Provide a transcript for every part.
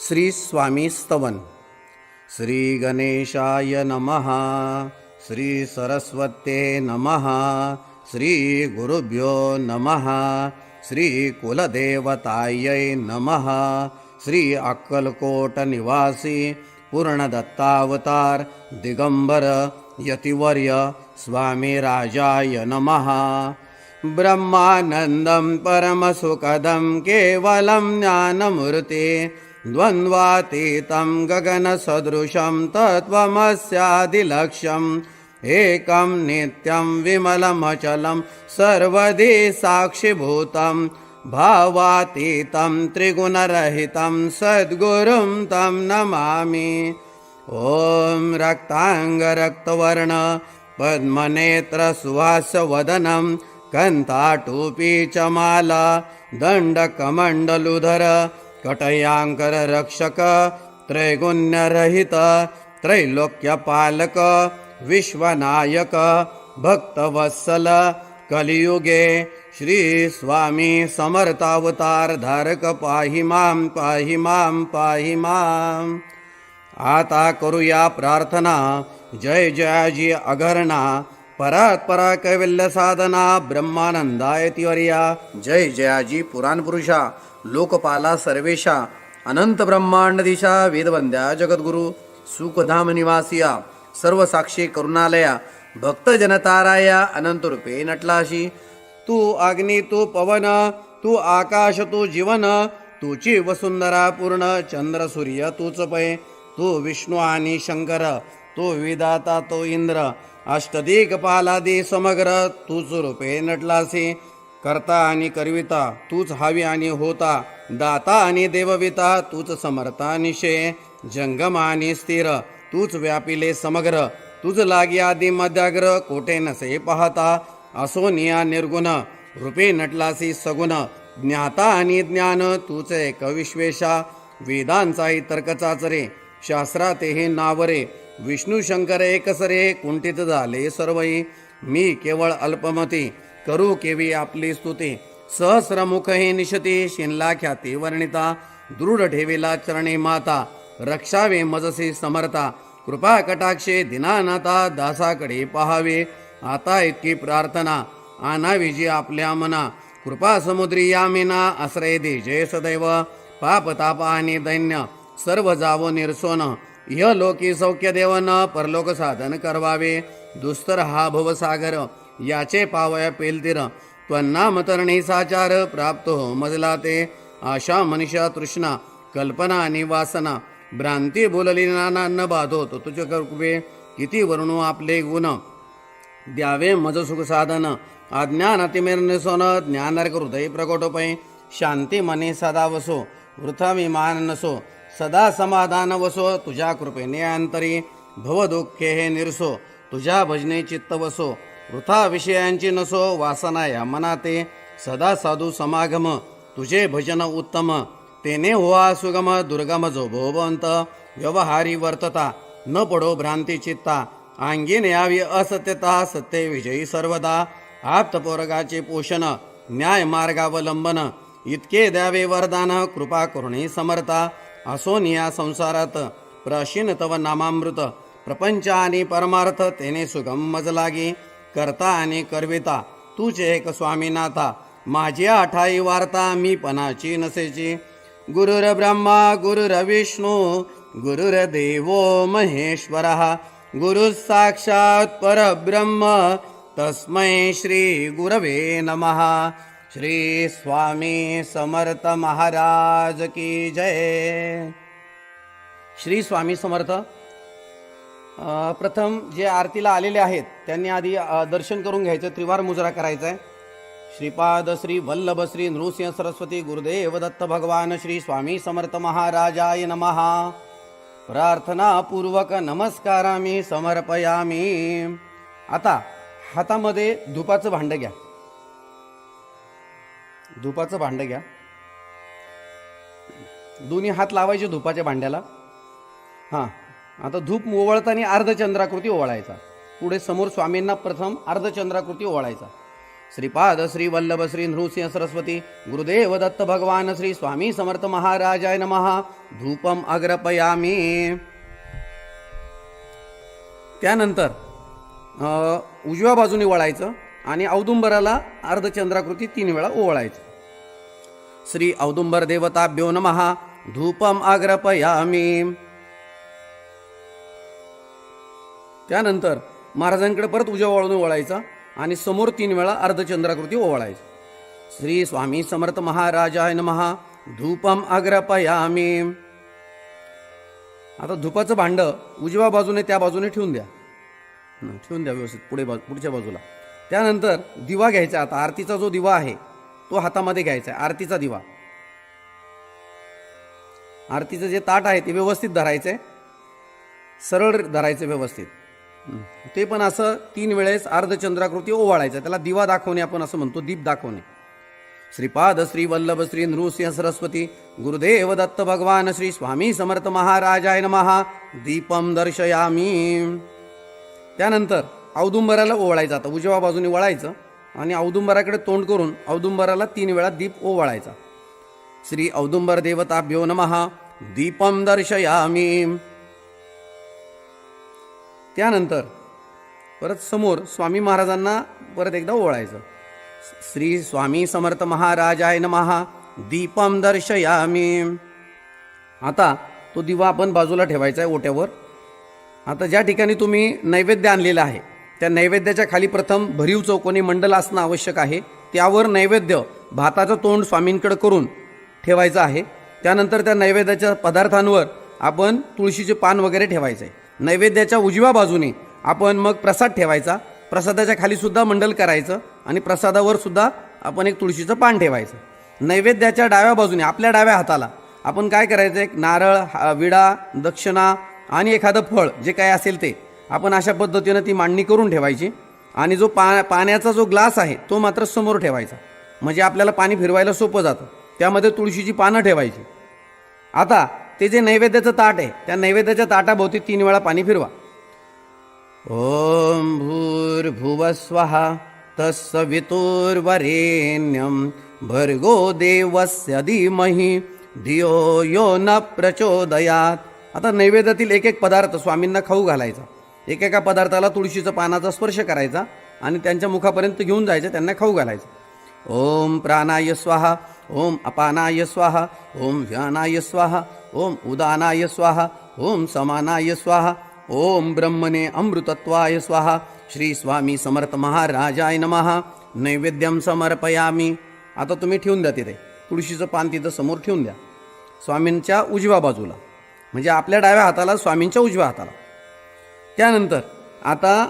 श्री स्वामी स्तवन. श्री गणेशाय नमः. श्री सरस्वत्ये नमः. श्री गुरुभ्यो नमः. श्री कुलदेवतायै नमः. श्री अक्कलकोट निवासी पूर्णदत्तावतार दिगंबर यतिवर्य स्वामी राजाय नमः. ब्रह्मानंदं परमसुखदं केवलं ज्ञानमूर्ति द्वन्द्वातीतं गगनसदृशं तत्त्वमस्यादिलक्ष्यम् एकं नित्यं विमलमचलं सर्वदि साक्षिभूतं भावातीतं त्रिगुणरहितं सद्गुरुं तं नमामि. ॐ रक्ताङ्गरक्तवर्ण पद्मनेत्र सुहासवदनं कन्ताटूपी च माला दण्डकमण्डलुधर कटयांकर रक्षक त्रैगुण्यरहित त्रैलोक्यपालक विश्वनायक भक्तवत्सल कलियुगे श्री स्वामी समर्थावतार धारक पाहि मां पाहि मां पाहि मां. आता करूया प्रार्थना. जय जयाजी अघरणा परात्परा कैवल्य साधना ब्रह्मानंदायतिवर्या. जय जयाजी पुराणपुरुषा लोकपाला सर्वेशा अनंत ब्रह्मांड दिशा वेदवंद्या जगद्गुरु सुखधाम निवासिया सर्व साक्षी करुणालया भक्त जनताराया अनंत रूपे नटलाशी. तू अग्नी तू पवन तू आकाश तू जीवन तुची वसुंधरा पूर्ण चंद्र सूर्य तूच पै. तू विष्णू आणि शंकर तू विधाता तो इंद्र अष्टदिक्पालादी समग्र तूच रूपे नटलासी. करता आणि करविता तूच हावी आणि होता दाता आणि देवविता तूच समर्था निशे जंगम आणि स्थिर तूच व्यापिले समग्र तुझ लागी आदी मध्याग्र कोठे नसे पाहता असोनिया निर्गुण रूपे नटलासी सगुण ज्ञाता आणि ज्ञान तूच एक विश्वेशा वेदांचाही तर्क चाचरे शास्त्रातेही नावरे विष्णू शंकर एकसरे कुंठित झाले सर्वही. मी केवळ अल्पमती करू केवी आपली स्तुती सहस्रमुख हे निशती शिनला ख्याती वर्णिता दृढ ठेवेला चरणे माता रक्षावे मजसी समर्था कृपा कटाक्षे दिनानाथा दासाकडे पहावे. आता इतकी प्रार्थना आणावी जी आपल्या मना कृपा समुद्री यामिना आश्रय दे जय सदैव. पाप ताप आणि दैन्य सर्व जावो निरसोन इह लोकी सौख्य देवन परलोक साधन करवावे. दुस्तर हा भवसागर याचे पावया पेलतीर त्वन्नाम तरणी साचार प्राप्त हो मजला ते. आशा मनीषा तृष्णा कल्पना आणि वासना भ्रांती बोलली नाना न बाधो तो तुझे कृपे किती वर्णू आपले गुण द्यावे मज सुख साधन अज्ञान अतिमेरनिसोन ज्ञानर्क हृदय प्रकोटोपै. शांती मने सदा वसो वृथा विमान नसो सदा समाधान वसो तुझ्या कृपेने अंतरी भवदुःखे हे निरसो तुझ्या भजने चित्त वसो वृथा विषयांची नसो वासना या मनाते सदा साधू समागम तुझे भजन उत्तम तेने होआ सुगम दुर्गम जो भोवंत व्यवहारी वर्तता न पडो भ्रांती चित्ता अंगीन यावी असत्यता सत्य विजयी सर्वदा. आप्तपोरगाचे पोषण न्याय मार्गावलंबन इतके द्यावे वरदान कृपा करुणे समर्था. असोनिया संसारात प्राशीन तव नामामृत प्रपंच आणि परमार्थ तेने सुगम मज लागी. करता आणि करविता तूच एक स्वामीनाथा माझी आठाई वार्ता मी पणाची नसेची. गुरुर ब्रह्मा गुरुर विष्णू गुरुर्देवो महेश्वरः गुरु साक्षात परब्रह्म तस्मै श्री गुरवे नमः. श्री स्वामी समर्थ महाराज की जय. श्री स्वामी समर्थ. प्रथम जे आरतीला आलेले आहेत त्यांनी आधी दर्शन करून घ्यायचं. त्रिवार मुजरा करायचा आहे. श्रीपाद श्री वल्लभ श्री नृसिंह सरस्वती गुरुदेव दत्त भगवान श्री स्वामी समर्थ महाराजाय नमः. प्रार्थना पूर्वक नमस्कारामी समर्पयामी. आता हातामध्ये धुपाचं भांड घ्या. धुपाचं भांड घ्या. दोन्ही हात लावायचे धुपाच्या भांड्याला. हां, आता धूप ओवाळताना अर्धचंद्राकृती ओवाळायचा. पुढे समोर स्वामींना प्रथम अर्धचंद्राकृती ओवाळायचा. श्रीपाद श्री वल्लभ श्री नृसिंह सरस्वती गुरुदेव दत्त भगवान श्री स्वामी समर्थ महाराजाय नमः. धूपम अग्रपयामी. त्यानंतर उजव्या बाजूने वळायचं आणि औदुंबराला अर्धचंद्राकृती 3 वेळा ओवाळायचं. श्री औदुंबर देवताभ्यो नमः. धूपम अग्रपयामी. त्यानंतर महाराजांकडे परत उजव्या बाजूने वळायचा आणि समोर 3 वेळा अर्धचंद्राकृती ओवाळायचं. श्री स्वामी समर्थ महाराजाय नमः. धूपम अग्रपयामी. आता धुपाचं भांड उजव्या बाजूने त्या बाजूने ठेवून द्या. व्यवस्थित पुढच्या बाजूला. त्यानंतर दिवा घ्यायचा. आता आरतीचा जो दिवा आहे तो हातामध्ये घ्यायचा आहे. आरतीचा दिवा. आरतीचं जे ताट आहे ते व्यवस्थित धरायचंय. सरळ धरायचं व्यवस्थित. ते पण असं 3 वेळेस अर्धचंद्राकृती ओवाळायचं. त्याला दिवा दाखवणे आपण असं म्हणतो, दीप दाखवणे. श्रीपाद श्री वल्लभ श्री नृसिंह सरस्वती गुरुदेव दत्त भगवान श्री स्वामी समर्थ महाराजाय नमः. दीपम दर्शयामी. त्यानंतर औदुंबराला ओवाळायचं. आता उजव्या बाजूने वळायचं आणि औदुंबराकडे तोंड करून औदुंबराला 3 वेळा दीप ओवाळायचा. श्री औदुंबर देवताभ्यो नमः. दीपम दर्शयामी. त्यानंतर परत समोर स्वामी महाराजांना परत एकदा ओवाळायचं. श्री स्वामी समर्थ महाराजाय नमः. दीपम दर्शयामी. आता तो दिवा आपण बाजूला ठेवायचा आहे ओट्यावर. आता ज्या ठिकाणी तुम्ही नैवेद्य आणलेला आहे त्या नैवेद्याच्या खाली प्रथम भरीव चौकोनी मंडल असणं आवश्यक आहे. त्यावर नैवेद्य भाताचं तोंड स्वामींकडे करून ठेवायचं आहे. त्यानंतर त्या नैवेद्याच्या पदार्थांवर आपण तुळशीचे पान वगैरे ठेवायचं आहे. नैवेद्याच्या उजव्या बाजूने आपण मग प्रसाद ठेवायचा. प्रसादाच्या खाली सुद्धा मंडल करायचं आणि प्रसादावर सुद्धा आपण एक तुळशीचं पान ठेवायचं. नैवेद्याच्या डाव्या बाजूने आपल्या डाव्या हाताला आपण काय करायचं, एक नारळ, विडा, दक्षिणा आणि एखादं फळ जे काय असेल ते आपण अशा पद्धतीनं ती मांडणी करून ठेवायची. आणि जो पाण्याचा जो ग्लास आहे तो मात्र समोर ठेवायचा, म्हणजे आपल्याला पाणी फिरवायला सोपं जातं. त्यामध्ये तुळशीची पानं ठेवायची. आता ते जे नैवेद्याचं ताट आहे त्या नैवेद्याच्या ताटाभोवती 3 वेळा पाणी फिरवा. ओम भूर्भुवः स्वः तत्सवितुर्वरेण्यं भर्गो देवस्य धीमहि धियो यो न प्रचोदयात. आता नैवेद्यातील एक एक पदार्थ स्वामींना खाऊ घालायचा. एकेका पदार्थाला तुळशीचा पानाचा स्पर्श करायचा आणि त्यांच्या मुखापर्यंत घेऊन जायचं, त्यांना खाऊ घालायचं. ओम प्राणाय स्वाहा. ओम अपानाय स्वाहा. ओम व्यानाय स्वाहा. ओम उदानाय स्वाहा. ओम समानाय स्वाहा. ओम ब्रह्मणे अमृतत्वाय स्वाहा. श्री स्वामी समर्थ महाराजाय नमः. नैवेद्यम समर्पयामी. आता तुम्ही ठेवून द्या तिथे तुळशीचं पान, तिथं समोर ठेवून द्या स्वामींच्या उजव्या बाजूला, म्हणजे आपल्या डाव्या हाताला स्वामींच्या उजव्या हाताला. त्यानंतर आता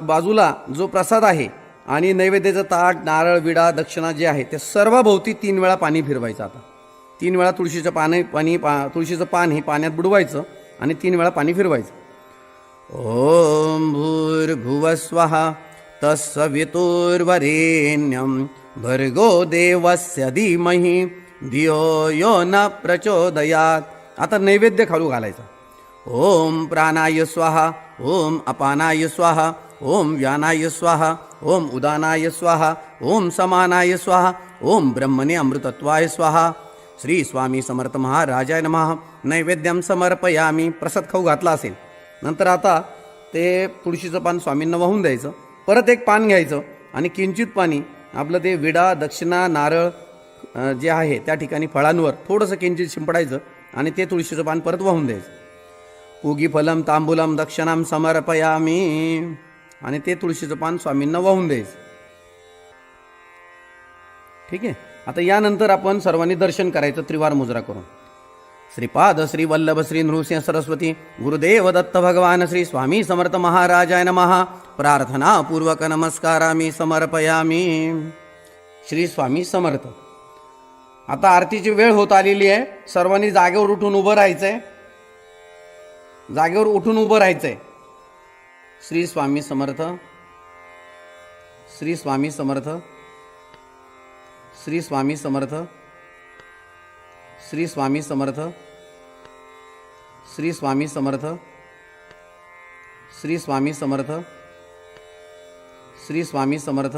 बाजूला जो प्रसाद आहे आणि नैवेद्याचं ताट, नारळ, विडा, दक्षिणा जे आहे ते सर्वाभोवती 3 वेळा पाणी फिरवायचं. आता 3 वेळा तुळशीचं तुळशीचं पान हे पाण्यात बुडवायचं आणि 3 वेळा पाणी फिरवायचं. ओम भूर्भुवः स्वः तत्सवितुर्वरेण्यं भर्गो देवस्य धीमहि धियो यो न प्रचोदयात. आता नैवेद्य खालू घालायचा. ओम प्राणाय स्वाहा. ओम अपानाय स्वाहा. ओम व्यानाय स्वाहा. ओम उदानाय स्वाहा. ओम समानाय स्वाहा. ओम ब्रह्मणे अमृतत्वाय स्वाहा. श्री स्वामी समर्थ महाराजाय नमः. नैवेद्यम समर्पयामी. प्रसाद खाऊ घातला असेल नंतर आता ते तुळशीचं पान स्वामींना वाहून द्यायचं. परत एक पान घ्यायचं आणि किंचित पाणी आपलं ते विडा, दक्षिणा, नारळ जे आहे त्या ठिकाणी फळांवर थोडंसं किंचित शिंपडायचं आणि ते तुळशीचं पान परत वाहून द्यायचं. पूगी फलम तांबूलम दक्षिणाम समर्पयामी. आणि ते तुळशीचं पान स्वामींना वाहून द्यायचं. ठीक आहे. आता यानंतर आपण सर्वांनी दर्शन करायचं त्रिवार मुजरा करून. श्रीपाद श्री वल्लभ श्री नृसिंह सरस्वती गुरुदेव दत्त भगवान श्री स्वामी समर्थ महाराजाय नमः. प्रार्थना पूर्वक नमस्कारामी समर्पयामी. श्री स्वामी समर्थ. आता आरतीची वेळ होत आलेली आहे. सर्वांनी जागेवर उठून उभं राहायचंय. जागेवर उठून उभं राहायचंय. श्री स्वामी समर्थ. श्री स्वामी समर्थ. श्री स्वामी समर्थ. श्री स्वामी समर्थ. श्री स्वामी समर्थ. श्री स्वामी समर्थ. श्री स्वामी समर्थ.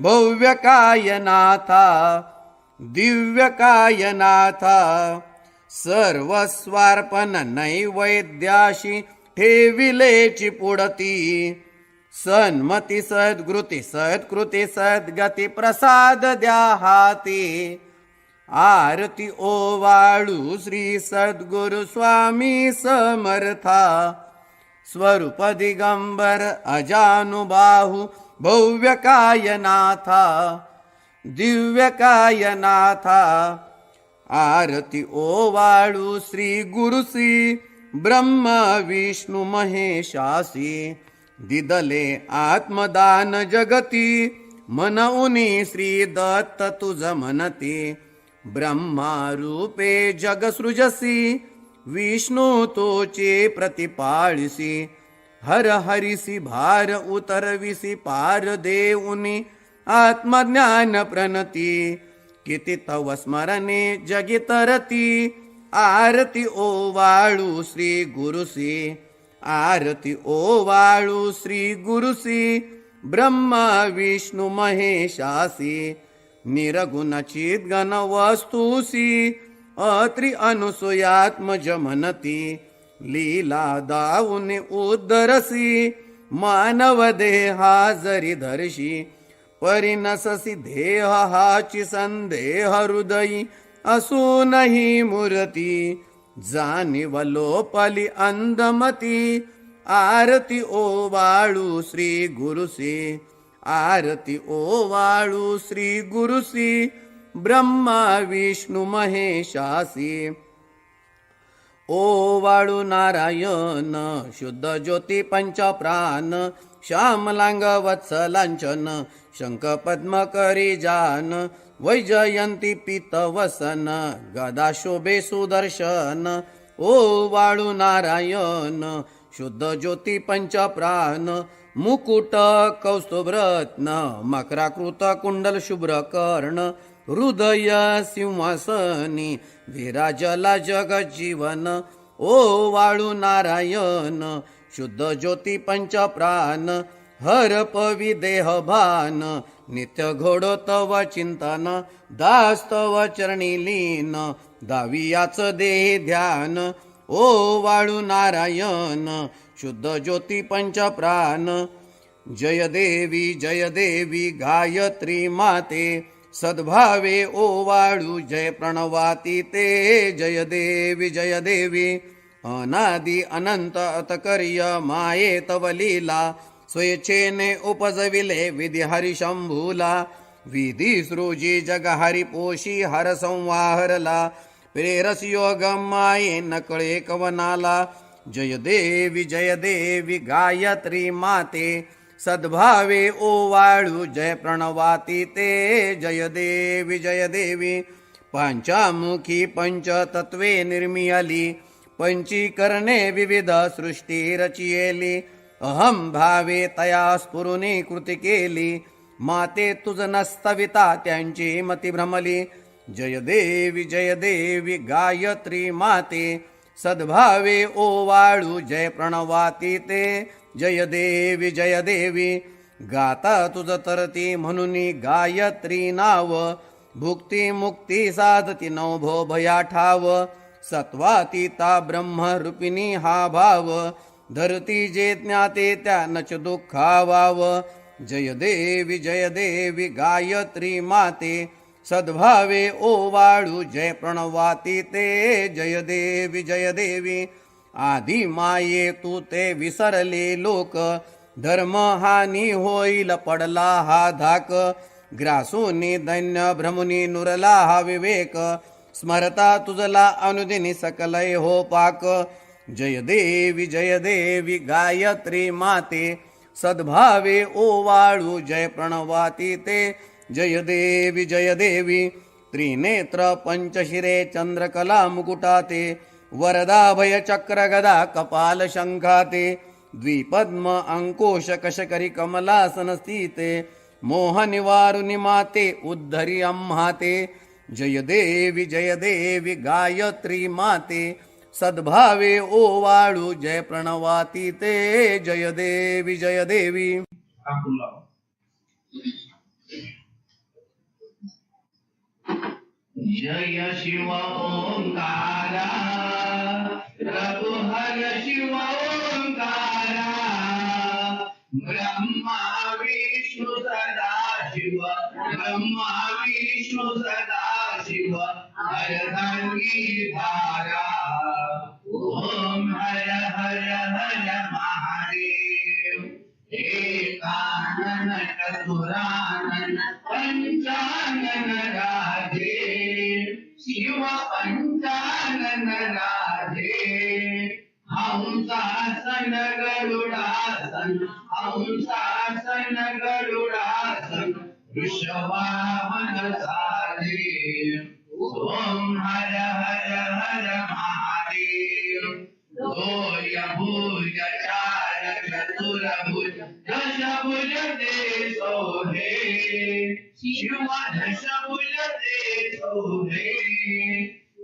भव्यकायनाथा दिव्यकायनाथा सर्वस्वार्पण नैवेद्याशी ठेविलेची पुढती सन्मती सद्गृती सत्कृती सद्गती प्रसाद द्या हाती आरती ओवाळू श्री सद्गुरु स्वामी समर्था स्वरूप दिगंबर अजानुबाहू भव्यकायनाथा दिव्यकायनाथा आरती ओवाळू श्री गुरुसी ब्रह्म विष्णु महेशासी दिदले आत्मदान जगती मनउनी श्री दत्त तुझ म्हणती ब्रह्मा रूपे जग सृजसी विष्णू तोचे प्रतिपाळिसी हर हरिसी भार उतरविसी पार देऊनी आत्मज्ञान प्रणती किती तव स्मरणे जगी तरती आरती ओवाळू श्री गुरुसी आरती ओवाळू श्री गुरुसी ब्रह्मा विष्णु महेशासी निरगुण चिद्गण वस्तुसी अत्रि अनुसूयात्मज म्हणती लीला दाऊने उद्धरसी मानव देहा जरी धरशी परिनससी देह हाची संदेह हृदयी असूनही मूर्ती जाणीव लोपली अंधमती आरती ओवाळू श्री गुरुसी आरती ओवाळू श्री गुरुसी ब्रह्मा विष्णु महेशासी ओवाळू नारायण शुद्ध ज्योती पंच प्राण श्यामलांग वत्सलांचन शंख पद्म करी जान वैजयंती पीतवसन गदा शोभे सुदर्शन ओवाळू नारायण शुद्ध ज्योती पंच प्राण मुकुट कौस्तुभरत्न मकराकृत कुंडल शुभ्र कर्ण हृदय सिंहासनी विराजला जगजीवन ओवाळू नारायण शुद्ध ज्योती पंच प्राण हर पवी देह भान नित्य घोडो तव चिंतन दास्तव चरणी लीन दावियाच देह ध्यान ओवाळू नारायण शुद्ध ज्योती पंच प्राण जय देवी गायत्री माते सद्भावे ओवाळू जय प्रणवाती ते जय देवी अनादि अनंत अतकर्य माये तव लीला स्वेच्छेने उपजविले विधी हरी शंभूला विधी सृजी जग हरी पोशी हर संवाहरला प्रेरस योग माये नकळे कवनाला जय देवी गायत्री माते सद्भावे ओवाळू जय प्रणवाती ते जय देवी पंचामुखी पंचतत्वे निर्मियली पंचीकरणे विविध सृष्टी रचियेली अहम भावे तया स्फुरुनी कृती केली माते तुझ नस्तविता त्यांची मती भ्रमली जय देवी गायत्री माते सद्भावे ओवाळू जय प्रणवाती ते जय देवी गाता तुझ तरती म्हणून गायत्री नाव भुक्ती मुक्ती साधती नवभो भया ठाव सत्वातीता ब्रह्मरूपिणी हा भाव धरती जे ज्ञाते त्या नच दुःखावाव जय देवी गायत्री माते सद्भावे ओवाळू जय प्रणवाती ते जय देवी आधी माये तू ते विसरले लोक धर्म हानी होईल पडला हा धाक ग्रासूनी दैन्य भ्रमुनी नुरला हा विवेक स्मरता तुझला अनुदिनी सकलय हो पाक जय देवी गायत्री माते सद्भावे ओवाळू जय प्रणवाती ते जय देवी त्रिनेत्र पंचशिरे चंद्रकला मुकुटाते वरदाभय चक्र गदा कपाल शंखाते द्विपद्म अंकोश कशकरी कमलासन स्थिते मोह निवारुनि माते उद्धरी अम्हाते जय देवी गायत्री माते सद्भावे ओवाळू जय प्रणवाती ते जय देवी जय शिव ओंकारा प्रभु हर शिव ओंकारा ब्रह्मा विष्णु सदा शिव ब्रह्मा विष्णु सदा शिव हरधर्मी धारा ओम हर हर हर महादेव एकानन चतुरानन पंचानन राधे शिव पंचानन राधे हंसासन गरुडासन हंसासन गरुडासन वृषवाहन साधे ओम हर हर हर महादेव भूय भूय चार चतुर्भुज दशभुज ते सोहे शिव दशभुज ते सोहे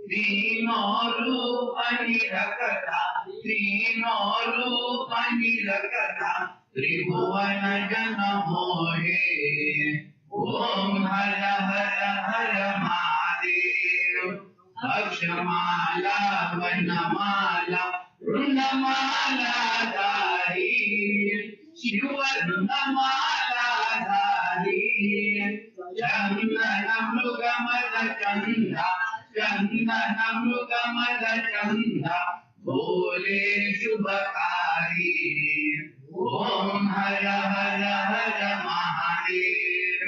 तीनों रूप निरखता तीनों रूप निरखता त्रिभुवन जन मोहे ओम हर हर हर महादेव अक्षमाला वनमाला वृंदमाला धारी शिव वृंदमाला धारी चंदन मृगमद चंदा चंदन मृगमद चंदा भोले शुभकारी ओम हर हर हर महादेव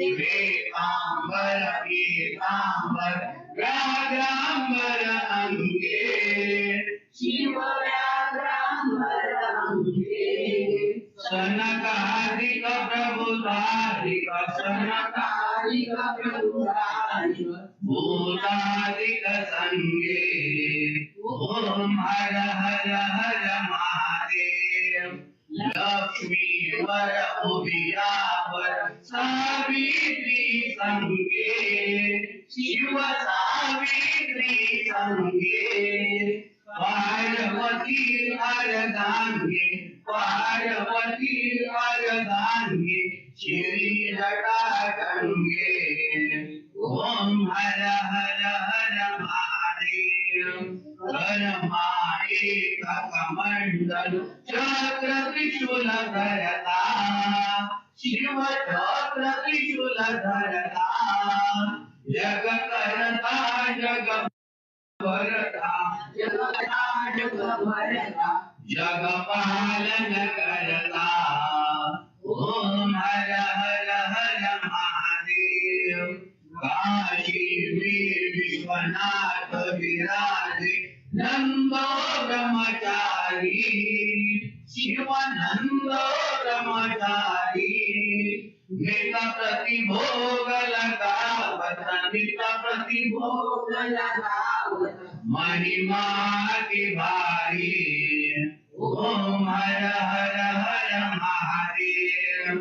पीतांबर पीतांबर व्याघ्रांबर अंगे शिव व्याघ्रांबर अंगे सनकादिक प्रभुतादिक सनकादिक प्रभुतादिक भूतादिक संगे ओम हर हर हर महादेव लक्ष्मी वर उभियावर सावित्री संगे शिव सावित्री संगे पार्वती अर्धांगे पार्वती अर्धांगे श्री जटा गंगे ओम हर हर हर महादेव ब्रह्मा एक कमंडल चक्र त्रिशूल धरता शिव चक्र त्रिशूल धरता जग करता जग भरता जग भरता जग पालन करता ओम हर हर हर महादेव काशी में विश्वनाथ विराजे नंदो ब्रह्मचारी शिव नंदो ब्रह्मचारी नित प्रतिभोग लगावत नित प्रतिभोग लगावत महिमा की भारी ओम हर हर हर महादेव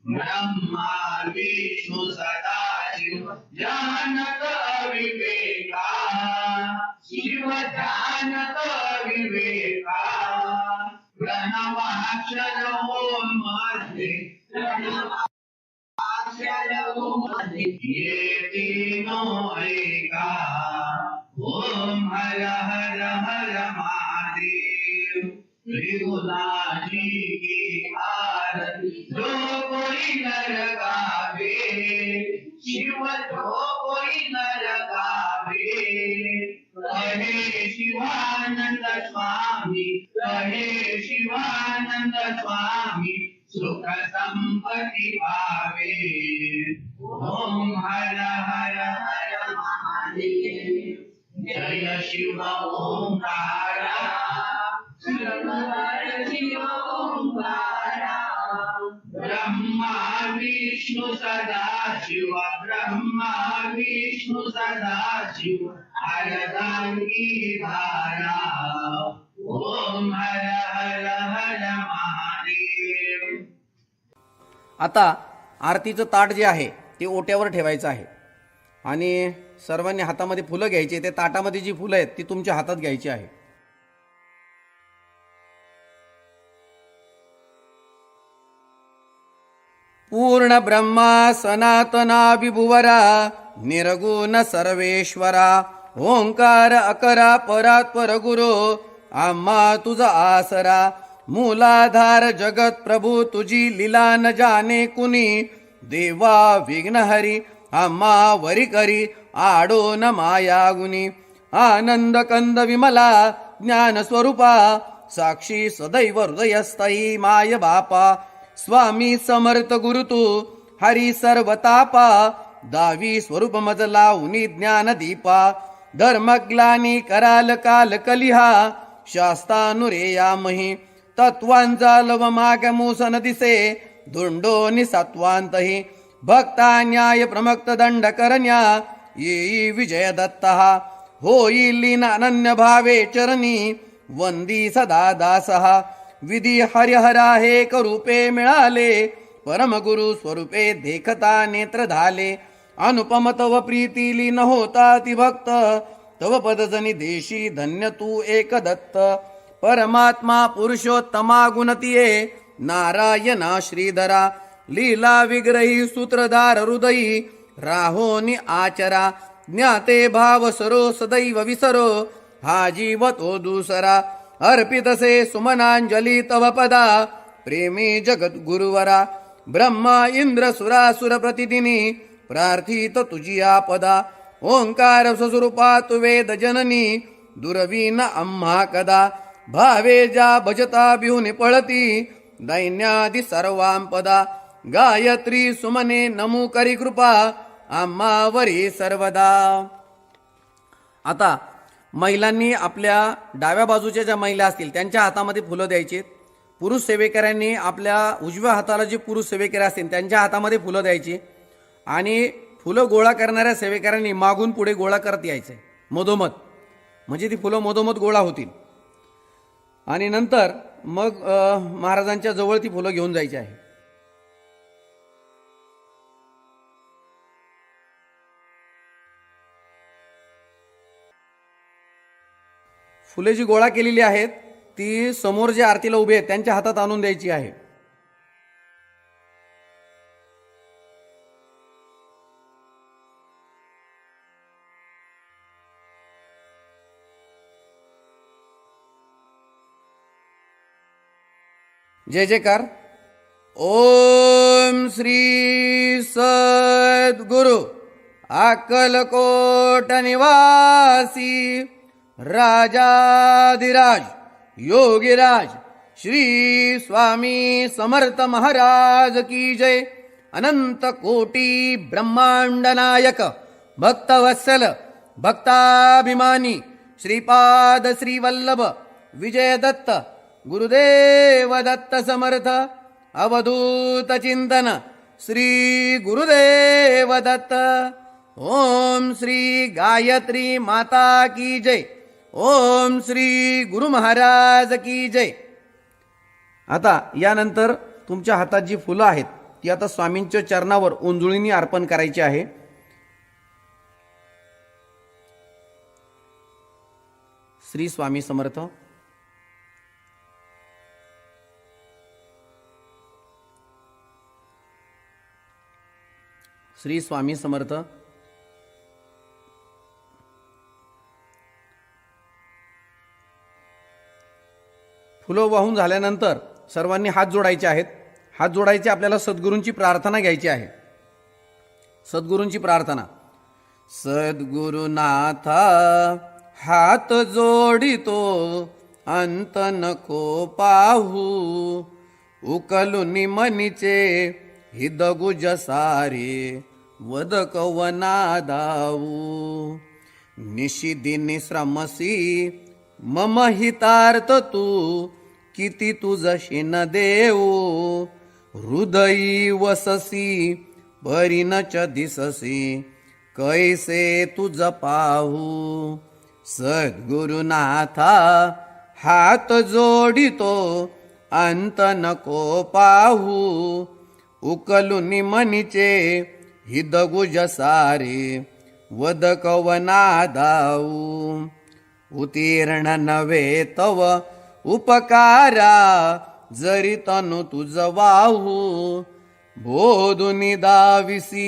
ब्रह्मा विष्णु सदा शिव जानत अविवेका शिव जानत अविवेका प्रणवाक्षर ओम मध्ये प्रणवाक्षर ओम मध्ये ये तीनों एका ओम हर हर हर महादेव त्रिभुवनाजी की आरती जो कोई नर गावे शिव जो कोई नर गावे कहे शिवानंद स्वामी कहे शिवानंद स्वामी सुख संपत्ति पावे ओम हर हर हर महादेव जय शिव ओंकारा शिव ओंकारा ब्रह्मा विष्णु सदा शिव ब्रह्मा विष्णु सदा शिव अर्धांगी धारा ओम हर हर हर महादेव आता आरतीचं ताट जे आहे ते ओट्यावर ठेवायचं आहे आणि सर्वांनी हातामध्ये फुलं घ्यायची. ते ताटामध्ये जी फुलं आहेत ती तुमच्या हातात घ्यायची आहे. पूर्ण ब्रह्मा सनातना विभुवरा निर्गुण सर्वेश्वरा ओंकार अकरा परात्पर गुरु आम्हा तुझा आसरा मूलाधार जगत प्रभू तुझी लीला न जाणे कुणी देवा विघ्नहरी आम्हा वरी करी आडो न माया गुणी आनंद कंद विमला ज्ञान स्वरूपा साक्षी सदैव हृदयस्थई माय बापा स्वामी समर्थ गुरु तू हरी सर्वतापा दावी स्वरूप मजला उनी ज्ञान दीपा धर्मग्लानी कराल काल कलिहा शास्तानुरेयामही तत्वांचा लव माग मूसन दिसे धुंडोनी सत्वांतही भक्ता न्याय प्रमक्त दंड करण्या येई विजय दत्तः होईल अनन्य भावे चरणी वंदी सदा दासः विधी हरिहरा हे रूपे मिळाले परमगुरु स्वरूपे देखता नेत्र झाले अनुपम तव प्रीती लीन होता ती भक्त तव पदजनी देशी धन्य तू एक दत्त परमात्मा पुरुषोत्तमा गुणतिये नारायणा श्रीधरा लीला विग्रही सूत्रधार हृदयी राहोनी आचरा ज्ञाते भाव सरो सदैव विसरो हा जीव तो दुसरा अर्पितसे सुमनांजली तव पदा प्रेमी जगत गुरुवरा ब्रह्मा इंद्र सुरासुर प्रतिदिनी प्रार्थित तुझी आपदा ओंकार स्वस्वरूपा तु वेद जननी दुर्वीन आम्हा कदा भावे जा भजता बिहुनी पळती दैन्यादि सर्वांपदा गायत्री सुमने नमू करी कृपा आम्हावरी सर्वदा. आता महिलांनी आपल्या डाव्या बाजूच्या ज्या महिला असतील त्यांच्या हातामध्ये फुलं द्यायची. पुरुष सेवेकऱ्यांनी आपल्या उजव्या हाताला जे पुरुष सेवेकरी असतील त्यांच्या हातामध्ये फुलं द्यायची आणि फुलं गोळा करणाऱ्या सेवेकऱ्यांनी मागून पुढे गोळा करत यायचे मधोमध, म्हणजे ती फुलं मधोमध गोळा होतील आणि नंतर मग महाराजांच्या जवळ ती फुलं घेऊन जायची आहे. फुले जी गोळा केलेली आहेत ती समोर जे आरतीला उभे आहेत त्यांच्या हातात आणून द्यायची आहे. जय जयकार. ओम श्री सद्गुरु अक्कलकोट निवासी राजाधिराज योगीराज श्री स्वामी समर्थ महाराज की जय. अनंत कोटी ब्रह्मांड नायक भक्तवत्सल भक्ताभिमानी श्रीपाद श्रीवल्लभ विजय दत्त गुरुदेव दत्त समर्थ अवधूत चिंतन श्री गुरुदेव दत्त. ओम श्री गायत्री माता की जय. ओम श्री गुरु महाराज की जय. आता यानंतर तुमच्या हातात जी फुलं आहेत ती आता स्वामींच्या चरणावर ओंजळीने अर्पण करायची आहे. श्री स्वामी समर्थ. श्री स्वामी समर्थ. फुलं वाहून झाल्यानंतर सर्वांनी हात जोडायचे आहेत. हात जोडायचे, आपल्याला सद्गुरूंची प्रार्थना घ्यायची आहे. सद्गुरूंची प्रार्थना. सद्गुरुनाथा हात जोडितो अंत नको पाहू उकलुनी मनीचे हिदगुज सारे वद कवना दाऊ निशिदिनी श्रमसी मम हितार्थ तू किती तुझशी न देऊ हृदयी वससी परिणच दिससी कैसे तुझ पाहू सद्गुरुनाथा हात जोडितो अंत नको पाहू उकलुनी मनीचे हिदगुज सारे वद कवना दाऊ उत्तीर्ण नव्हे तव उपकारा जरी तनु तुझ वाहू बोधुनी दाविसी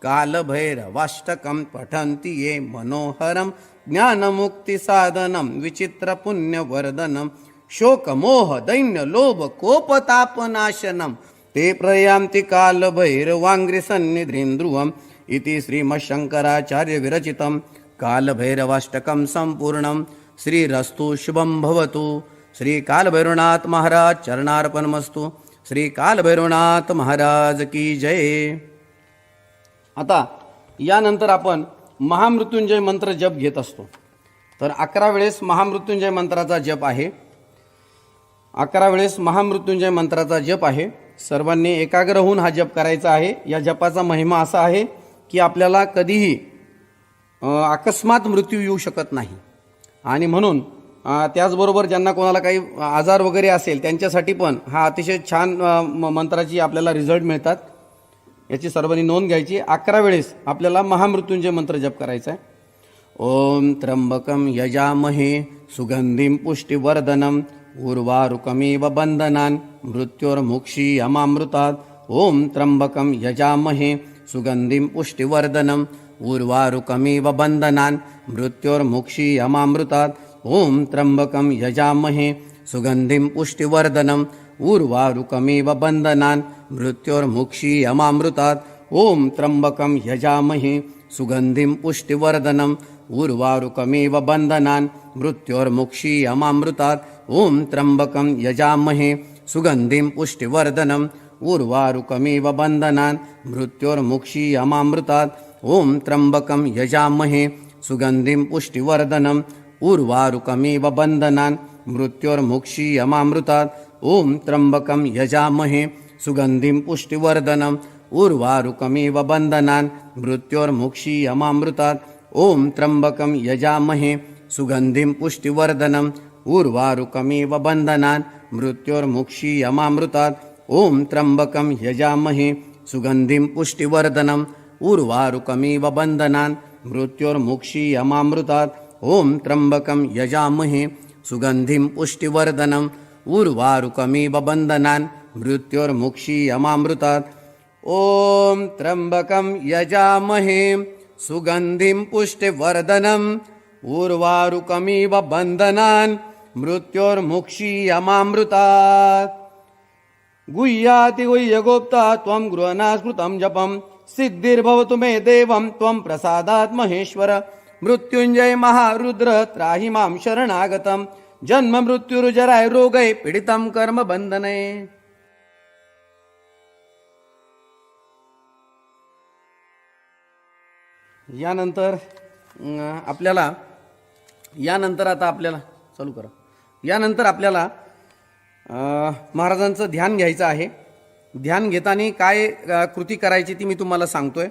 कालभैरवाष्टकं पठन्ति ये मनोहरं ज्ञानमुक्तिसाधनं विचित्रपुण्यवर्धनं शोकमोह दैन्य लोभ कोपतापनाशनं ते प्रयान्ति कालभैरवाङ्घ्रिसन्निधिं ध्रुवम् इति श्रीमच्छङ्कराचार्य विरचितं कालभैरवाष्टकं संपूर्णं। श्रीरस्तु शुभं भवतु। श्री कालभैरवनाथ महाराज चरणार्पणमस्तु। श्री कालभैरवनाथ महाराज की जय। आता यानंतर आपण महामृत्युंजय मंत्र जप घेत असतो। तर 11 वेळेस महामृत्युंजय मंत्राचा जप आहे। 11 वेळेस महामृत्युंजय मंत्राचा जप आहे। सर्वांनी एकाग्र होऊन हा जप करायचा आहे। या जपाचा महिमा असा आहे की आपल्याला कधीही अकस्मात मृत्यू येऊ शकत नाही आणि म्हणून त्याचबरोबर ज्यांना कोणाला काही आजार वगैरे असेल त्यांच्यासाठी पण हा अतिशय छान मंत्राची आपल्याला रिझल्ट मिळतात। याची सर्वांनी नोंद घ्यायची। 11 वेळेस आपल्याला महामृत्युंजय मंत्र जप करायचा आहे। ओम त्र्यंबकं यजामहे सुगंधिं पुष्टिवर्धनम् उर्वारुकमिव बन्धनान् मृत्योर्मुक्षीयमामृतात्। ओम त्र्यंबकं यजामहे सुगंधिं पुष्टिवर्धनम् उर्वारुकमिव बन्धनान् मृत्योर्मुक्षीयमामृतात्। ओम त्र्यंबकं यजामहे सुगंधिं पुष्टिवर्धनम् उर्वारुकमिव बन्धनान् मृत्योर्मुक्षीयमामृतात्। ओम त्र्यंबकं यजामहे सुगंधिं पुष्टिवर्धनम् उर्वारुकमिव बन्धनान् मृत्योर्मुक्षीयमामृतात्। ओम त्र्यंबकं यजामहे सुगंधिं पुष्टिवर्धनम् उर्वारुकमिव बन्धनान् मृत्योर्मुक्षीयमामृतात्। ओम त्र्यंबकं यजामहे सुगंधिं पुष्टिवर्धनम् उर्वारुकमिव बन्धनान् मृत्योर्मुक्षीयमामृतात्। ओम त्र्यंबकं यजामहे सुगंधिं पुष्टिवर्धनम् उर्वारुकमिव बन्धनान् मृत्योर्मुक्षीयमामृतात्। ओम त्र्यंबकं यजामहे सुगंधिं पुष्टिवर्धनम् उर्वारुकमिव बन्धनान् मृत्योर्मुक्षीयमामृतात्। ओम त्र्यंबकं यजामहे सुगंधिं पुष्टिवर्धनम् उर्वारुकमिव बन्धनान् मृत्योर्मुक्षीयमामृतात्। ओम त्र्यंबकं यजामहे सुगंधिं पुष्टिवर्धनम् उर्वारुकमिव बन्धनान् मृत्योर्मुक्षीयमामृतात्। ओम त्र्यंबकं यजामहे सुगंधिं पुष्टिवर्धनम् उर्वारुकमिव बन्धनान् मृत्योर्मुक्षीयमामृतात्। गुह्याति गुह्यगुप्ता त्वं गृहनास्मृतं जपं सिद्धिर्भवतु मे देवं त्वं प्रसादात् महेश्वर। मृत्युंजय महारुद्र त्राहि मां शरणागतं जन्म मृत्युर्जराय रोगै पीडितं कर्म बंधने। यानंतर आपल्याला महाराजांचं ध्यान घ्यायचं आहे। ध्यान घेताना काय कृती करायची ती मी तुम्हाला सांगतोय।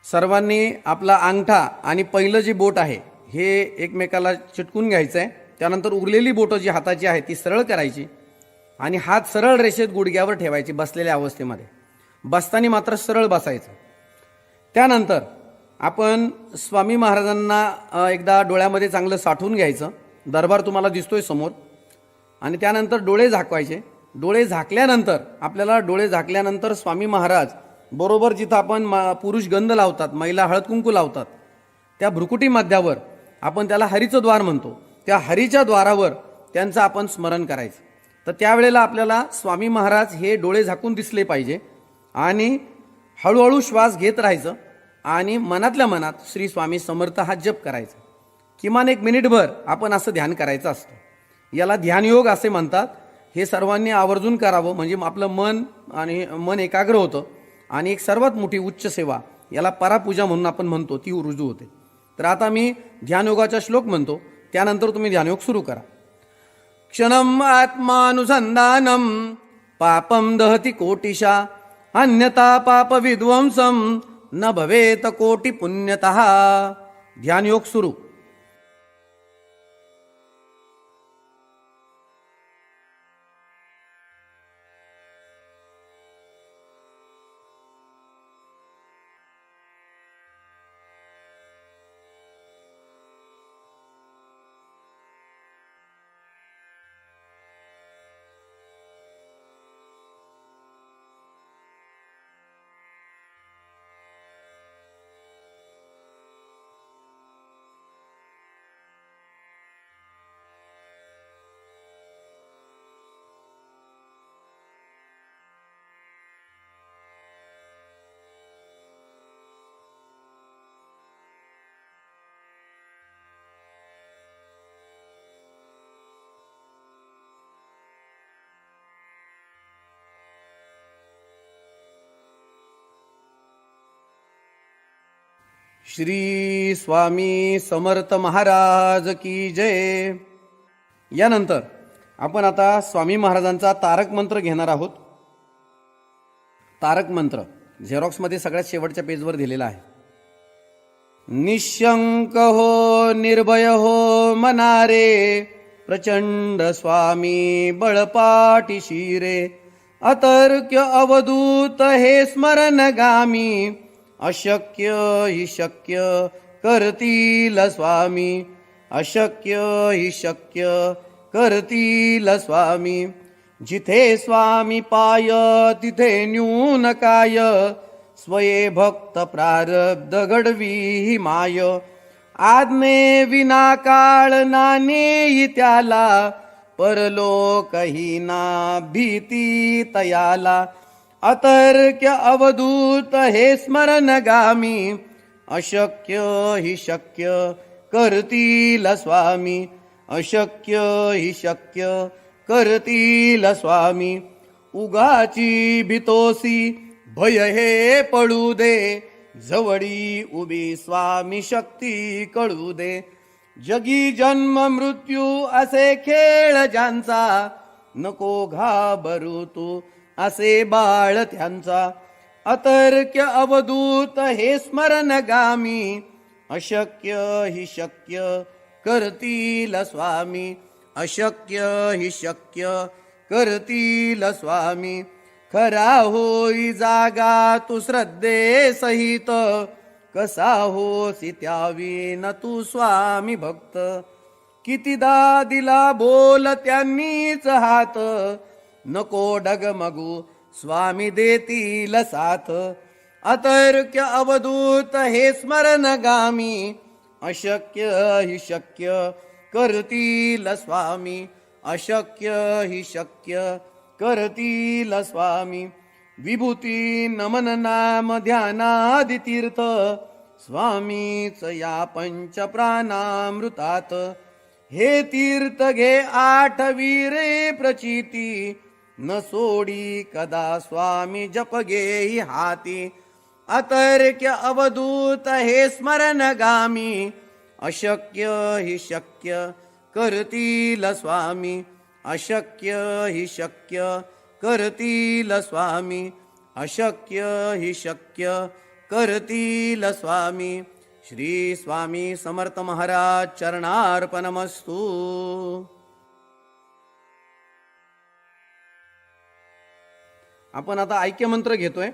सर्वांनी आपला अंगठा आणि पहिलं जे बोट आहे हे एकमेकाला चिटकून घ्यायचं आहे। त्यानंतर उरलेली बोटं जी हाताची आहे ती सरळ करायची आणि हात सरळ रेषेत गुडघ्यावर ठेवायची बसलेल्या अवस्थेमध्ये। बसताना मात्र सरळ बसायचं। त्यानंतर आपण स्वामी महाराजांना एकदा डोळ्यामध्ये चांगलं साठवून घ्यायचं। दरबार तुम्हाला दिसतोय समोर। आणि त्यानंतर डोळे झाकवायचे। डोळे झाकल्यानंतर आपल्याला स्वामी महाराज बरोबर जिथं आपण पुरुष गंध लावतात, महिला हळद कुंकू लावतात, त्या भ्रुकुटी मध्यावर आपण त्याला हरीचं द्वार म्हणतो, त्या हरीच्या द्वारावर त्यांचं आपण स्मरण करायचं। तर त्यावेळेला आपल्याला स्वामी महाराज हे डोळे झाकून दिसले पाहिजे आणि हळूहळू श्वास घेत राहायचं आणि मनातल्या मनात श्री स्वामी समर्थ हा जप करायचा। किमान 1 मिनिटभर आपण असं ध्यान करायचं असतं। याला ध्यानयोग असे म्हणतात। हे सर्वांनी आवर्जून करावं म्हणजे आपलं मन एकाग्र होतं आणि एक सर्वात मोठी उच्च सेवा याला परापूजा म्हणून आपण म्हणतो ती रुजू होते। तर आता मी ध्यानयोगाचा श्लोक म्हणतो, त्यानंतर तुम्ही ध्यानयोग सुरू करा। क्षणम आत्मानुसंधानम पापम दहति कोटिशा अन्यथा पाप विध्वंसम न भवेत कोटि पुण्यतः। ध्यानयोग सुरू। श्री स्वामी समर्थ महाराज की जय. यानंतर आपण आता स्वामी महाराजांचा तारक मंत्र घेणार आहोत. तारक मंत्र झेरॉक्समध्ये सगळ्यात शेवटच्या पेजवर दिलेला आहे. निशंक हो निर्भय हो मनारे, प्रचंड स्वामी बळपाटी शिरे, अतर्क्य अवधूत हे स्मरणगामी, अशक्य हि शक्य करतील स्वामी, अशक्य हि शक्य करतील स्वामी. जिथे स्वामी पाय तिथे न्यून काय, स्वये भक्त प्रारब्ध घडवी ही माय. आज्ञे विना काळ नाने त्याला, परलोकही ना भीती तयाला. अतर्क्य अवधूत हे स्मरणगामी, अशक्य हि शक्य करतील स्वामी, अशक्य हि शक्य करतील स्वामी. उगाची भीतोसी भय हे पळू दे, जवळी उभी स्वामी शक्ती कळू दे. जगी जन्म मृत्यू असे खेळ ज्यांचा, नको घाबरू तू असे बाळ त्यांचा. अतर्क्य अवधूत हे स्मरणगामी, अशक्य हि शक्य करतील स्वामी, अशक्य हि शक्य करतील स्वामी. खरा होई जागा तू श्रद्धे सहित, कसा होसी त्यावीन तू स्वामी भक्त. कितीदा दिला बोल त्यांनीच हात, नको डगमगू स्वामी देतील साथ. अतर्क्य अवधूत हे स्मरणगामी, अशक्य हि शक्य करतील स्वामी, अशक्य हि शक्य करतील स्वामी. विभूती नमन नाम ध्यानादि तीर्थ, स्वामीच या पंच प्राणामृतात. हे तीर्थ घे आठवीरे प्रचिती, न सोडी कदा स्वामी जप घेई हाती. अतर्क्य अवधूत हे स्मरणगामी, अशक्य हि शक्य करतील स्वामी, अशक्य हि शक्य करतील स्वामी, अशक्य हि शक्य करतील स्वामी. श्री स्वामी समर्थ महाराज चरणार्पणमस्तु. आपण आता ऐक्य मंत्र घेतोय.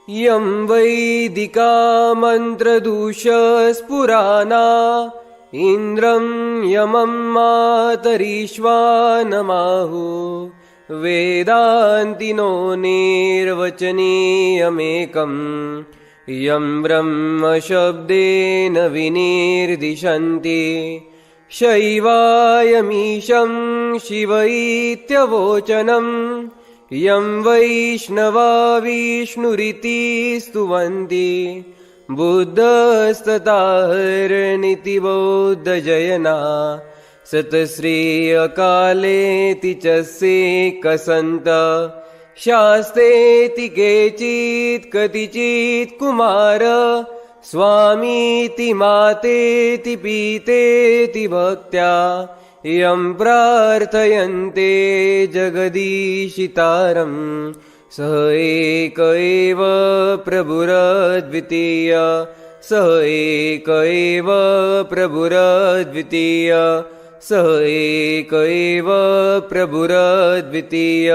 यं वैदिका मन्त्रदूषस्फुराना, इन्द्रं यमं मातरीश्वानमाहु. वेदान्तिनो निर्वचनीयमेकम्, यं ब्रह्मशब्देन विनिर्दिशन्ति. शैवायमीशं शिव इत्यवोचनम्, यं वैष्णवा विष्णुरिति स्तुवन्ति. बुद्धस्तताहरनिति बौद्धजयना, सतश्री अकालेति च सेकसन्त. शास्तेति केचित् कतिचित् कुमार, स्वामीति मातेति पीतेति भक्त्या. यं प्रार्थयन्ते जगदीशितारम्, सः एक एव प्रभुरद्वितीय, सः एक एव प्रभुरद्वितीय, सः एक एव प्रभुरद्वितीय.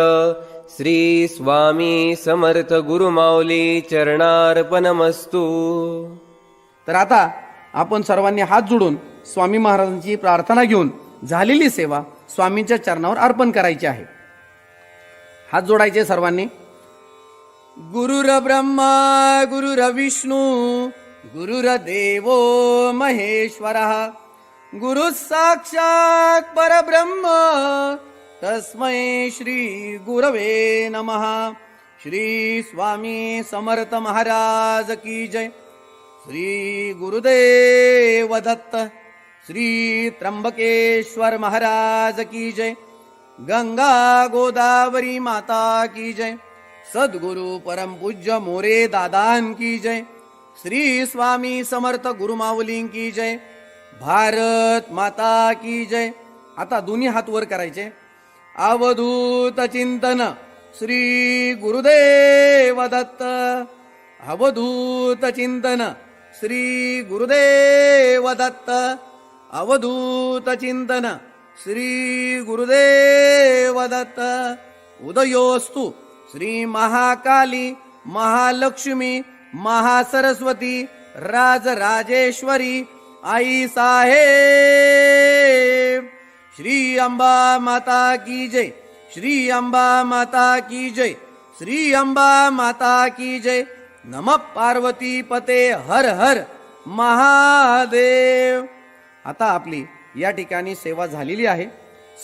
श्री स्वामी समर्थ गुरुमाऊली चरणार्पणमस्तु. तर आता आपण सर्वांनी हात जोडून स्वामी महाराजांची प्रार्थना घेऊन झालेली सेवा स्वामींच्या चरणावर अर्पण करायची आहे. हात जोडायचे सर्वांनी. गुरुर ब्रह्मा गुरुर विष्णू गुरुर्देवो महेश्वरः, गुरु साक्षात् परब्रह्म तस्मै श्री गुरवे नमः. श्री स्वामी समर्थ महाराज की जय. श्री गुरुदेव दत्त. श्री त्र्यंबकेश्वर महाराज की जय. गंगा गोदावरी माता की जय. सद्गुरु परम पूज्य मोरे दादान की जय. श्री स्वामी समर्थ गुरुमाऊली की जय. भारत माता की जय. आता दोन्ही हात वर करायचे. अवधूत चिंतन श्री गुरुदेव दत्त. अवधूत चिंतन श्री गुरुदेव दत्त. अवधूत चिंतन श्री गुरुदेव दत्त. उदयोस्तु श्री महाकाली महालक्ष्मी महासरस्वती राजराजेश्वरी आई साहेब. श्री अंबा माता की जय. श्री अंबा माता की जय. श्री अंबा माता की जय. नमः पार्वती पते हर हर महादेव. आता आपली या ठिकाणी सेवा झालेली आहे.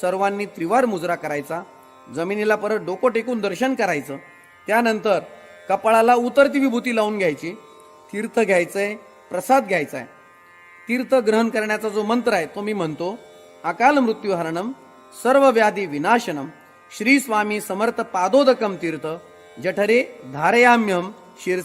सर्वांनी त्रिवार मुजरा करायचा. जमिनीला परत डोकं टेकून दर्शन करायचं. त्यानंतर कपाळाला उतरती विभूती लावून घ्यायची. तीर्थ घ्यायचंय, प्रसाद घ्यायचा आहे. तीर्थ ग्रहण करण्याचा जो मंत्र आहे तो मी म्हणतो. अकाल मृत्यूहरणम सर्व व्याधी विनाशनम श्री स्वामी समर्थ पादोदकम तीर्थ जठरे धारयाम्यम